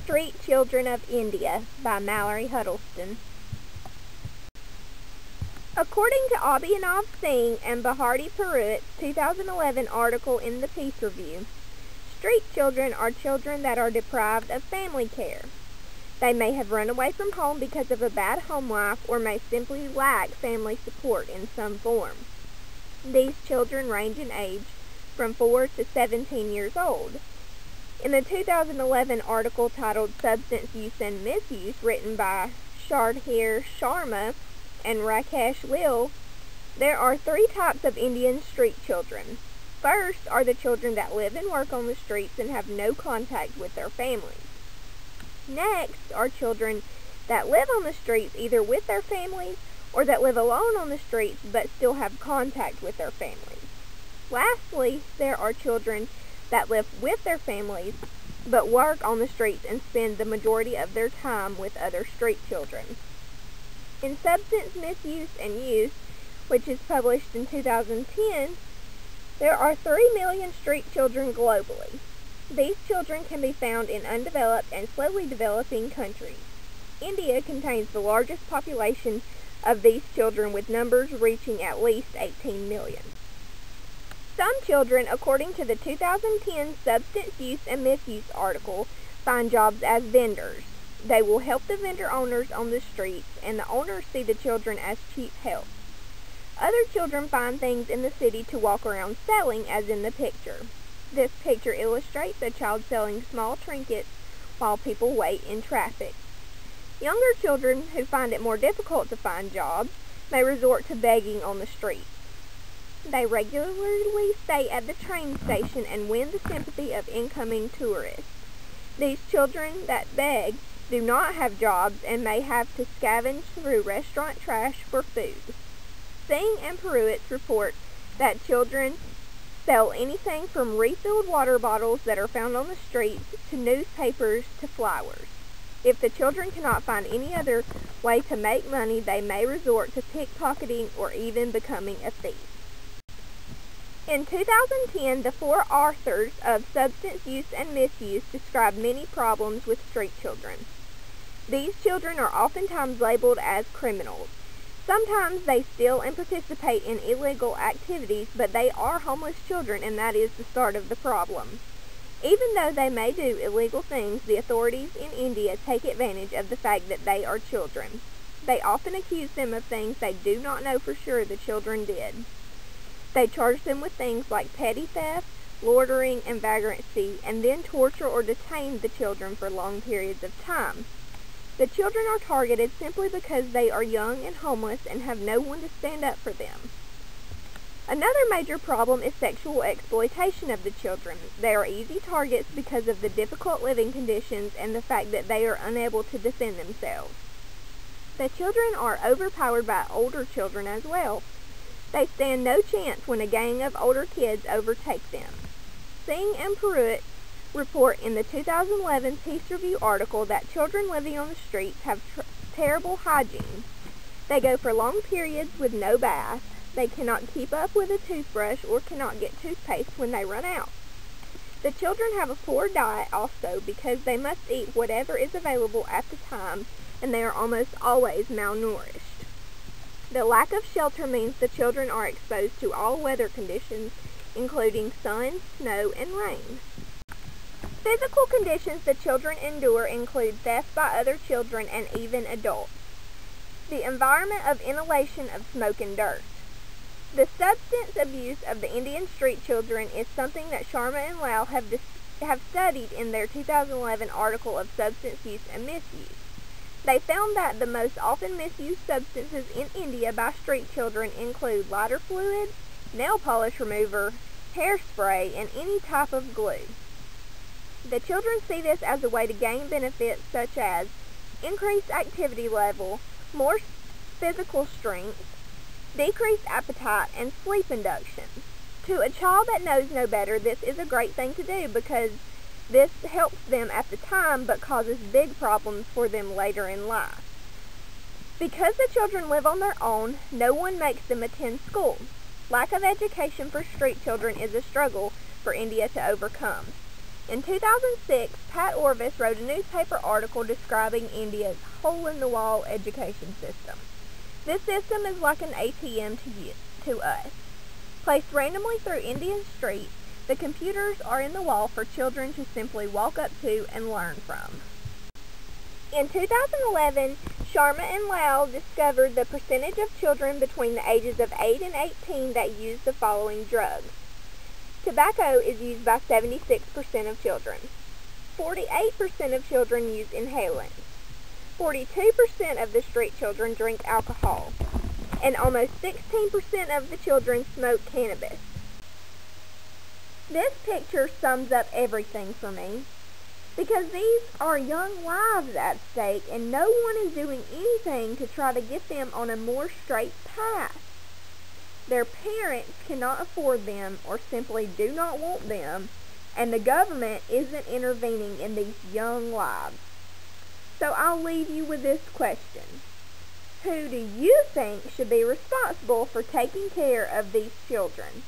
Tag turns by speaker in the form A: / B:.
A: Street Children of India by Mallory Huddleston. According to Abhinav Singh and Bharti Pruitt's 2011 article in the Peace Review, street children are children that are deprived of family care. They may have run away from home because of a bad home life or may simply lack family support in some form. These children range in age from 4 to 17 years old. In the 2011 article titled Substance Use and Misuse, written by Shardhir Sharma and Rakesh Lil, there are 3 types of Indian street children. First are the children that live and work on the streets and have no contact with their families. Next are children that live on the streets either with their families or that live alone on the streets but still have contact with their families. Lastly, there are children that live with their families but work on the streets and spend the majority of their time with other street children. In Substance Misuse and Use, which is published in 2010, there are 3 million street children globally. These children can be found in undeveloped and slowly developing countries. India contains the largest population of these children, with numbers reaching at least 18 million. Some children, according to the 2010 Substance Use and Misuse article, find jobs as vendors. They will help the vendor owners on the streets, and the owners see the children as cheap help. Other children find things in the city to walk around selling, as in the picture. This picture illustrates a child selling small trinkets while people wait in traffic. Younger children who find it more difficult to find jobs may resort to begging on the streets. They regularly stay at the train station and win the sympathy of incoming tourists. These children that beg do not have jobs and may have to scavenge through restaurant trash for food. Singh and Pruitt report that children sell anything from refilled water bottles that are found on the streets to newspapers to flowers. If the children cannot find any other way to make money, they may resort to pickpocketing or even becoming a thief. In 2010, the 4 authors of Substance Use and Misuse described many problems with street children. These children are oftentimes labeled as criminals. Sometimes they steal and participate in illegal activities, but they are homeless children, and that is the start of the problem. Even though they may do illegal things, the authorities in India take advantage of the fact that they are children. They often accuse them of things they do not know for sure the children did. They charge them with things like petty theft, loitering, and vagrancy, and then torture or detain the children for long periods of time. The children are targeted simply because they are young and homeless and have no one to stand up for them. Another major problem is sexual exploitation of the children. They are easy targets because of the difficult living conditions and the fact that they are unable to defend themselves. The children are overpowered by older children as well. They stand no chance when a gang of older kids overtake them. Singh and Pruitt report in the 2011 Peace Review article that children living on the streets have terrible hygiene. They go for long periods with no bath. They cannot keep up with a toothbrush or cannot get toothpaste when they run out. The children have a poor diet also because they must eat whatever is available at the time, and they are almost always malnourished. The lack of shelter means the children are exposed to all weather conditions, including sun, snow, and rain. Physical conditions the children endure include theft by other children and even adults. The environment of inhalation of smoke and dirt. The substance abuse of the Indian street children is something that Sharma and Lal have studied in their 2011 article of Substance Use and Misuse. They found that the most often misused substances in India by street children include lighter fluid, nail polish remover, hairspray, and any type of glue. The children see this as a way to gain benefits such as increased activity level, more physical strength, decreased appetite, and sleep induction. To a child that knows no better, this is a great thing to do because this helps them at the time but causes big problems for them later in life. Because the children live on their own, no one makes them attend school. Lack of education for street children is a struggle for India to overcome. In 2006, Pat Orvis wrote a newspaper article describing India's hole-in-the-wall education system. This system is like an ATM to us. Placed randomly through India's streets, the computers are in the wall for children to simply walk up to and learn from. In 2011, Sharma and Lau discovered the percentage of children between the ages of 8 and 18 that use the following drugs. Tobacco is used by 76% of children. 48% of children use inhalants. 42% of the street children drink alcohol. And almost 16% of the children smoke cannabis. This picture sums up everything for me, because these are young lives at stake and no one is doing anything to try to get them on a more straight path. Their parents cannot afford them or simply do not want them, and the government isn't intervening in these young lives. So I'll leave you with this question. Who do you think should be responsible for taking care of these children?